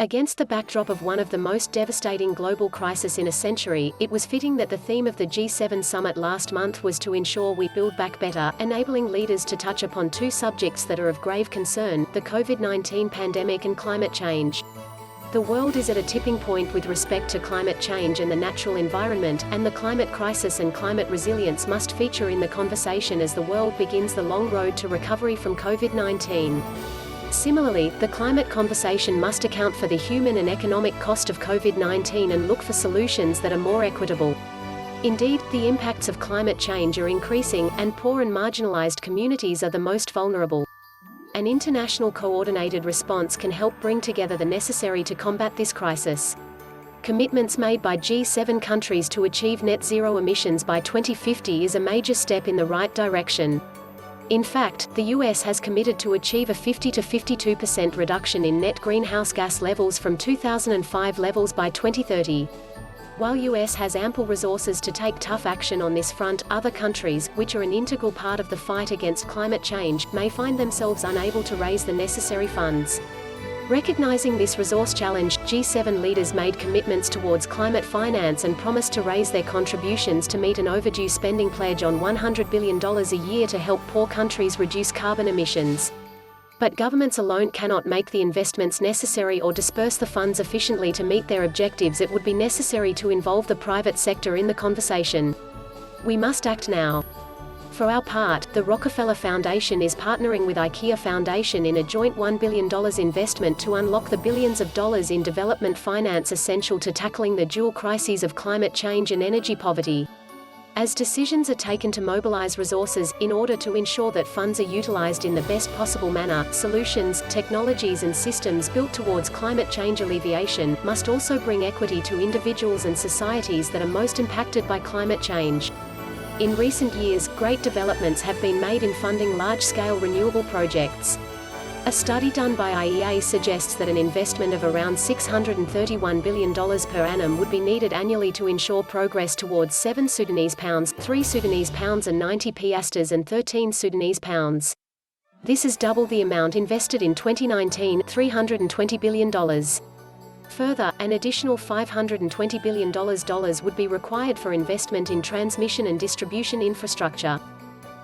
Against the backdrop of one of the most devastating global crises in a century, it was fitting that the theme of the G7 summit last month was to ensure we build back better, enabling leaders to touch upon two subjects that are of grave concern: the COVID-19 pandemic and climate change. The world is at a tipping point with respect to climate change and the natural environment, and the climate crisis and climate resilience must feature in the conversation as the world begins the long road to recovery from COVID-19. Similarly, the climate conversation must account for the human and economic cost of COVID-19 and look for solutions that are more equitable. Indeed, the impacts of climate change are increasing, and poor and marginalized communities are the most vulnerable. An international coordinated response can help bring together the necessary to combat this crisis. Commitments made by G7 countries to achieve net zero emissions by 2050 is a major step in the right direction. In fact, the US has committed to achieve a 50 to 52% reduction in net greenhouse gas levels from 2005 levels by 2030. While US has ample resources to take tough action on this front, other countries, which are an integral part of the fight against climate change, may find themselves unable to raise the necessary funds. Recognizing this resource challenge, G7 leaders made commitments towards climate finance and promised to raise their contributions to meet an overdue spending pledge on $100 billion a year to help poor countries reduce carbon emissions. But governments alone cannot make the investments necessary or disperse the funds efficiently to meet their objectives. It would be necessary to involve the private sector in the conversation. We must act now. For our part, the Rockefeller Foundation is partnering with IKEA Foundation in a joint $1 billion investment to unlock the billions of dollars in development finance essential to tackling the dual crises of climate change and energy poverty. As decisions are taken to mobilize resources, in order to ensure that funds are utilized in the best possible manner, solutions, technologies and systems built towards climate change alleviation must also bring equity to individuals and societies that are most impacted by climate change. In recent years, great developments have been made in funding large-scale renewable projects. A study done by IEA suggests that an investment of around $631 billion per annum would be needed annually to ensure progress towards 7 Sudanese pounds, 3 Sudanese pounds and 90 piastres and 13 Sudanese pounds. This is double the amount invested in 2019, $320 billion. Further, an additional $520 billion would be required for investment in transmission and distribution infrastructure.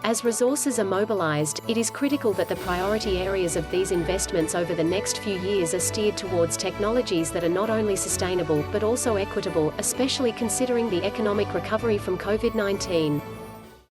As resources are mobilized, it is critical that the priority areas of these investments over the next few years are steered towards technologies that are not only sustainable but also equitable, especially considering the economic recovery from COVID-19.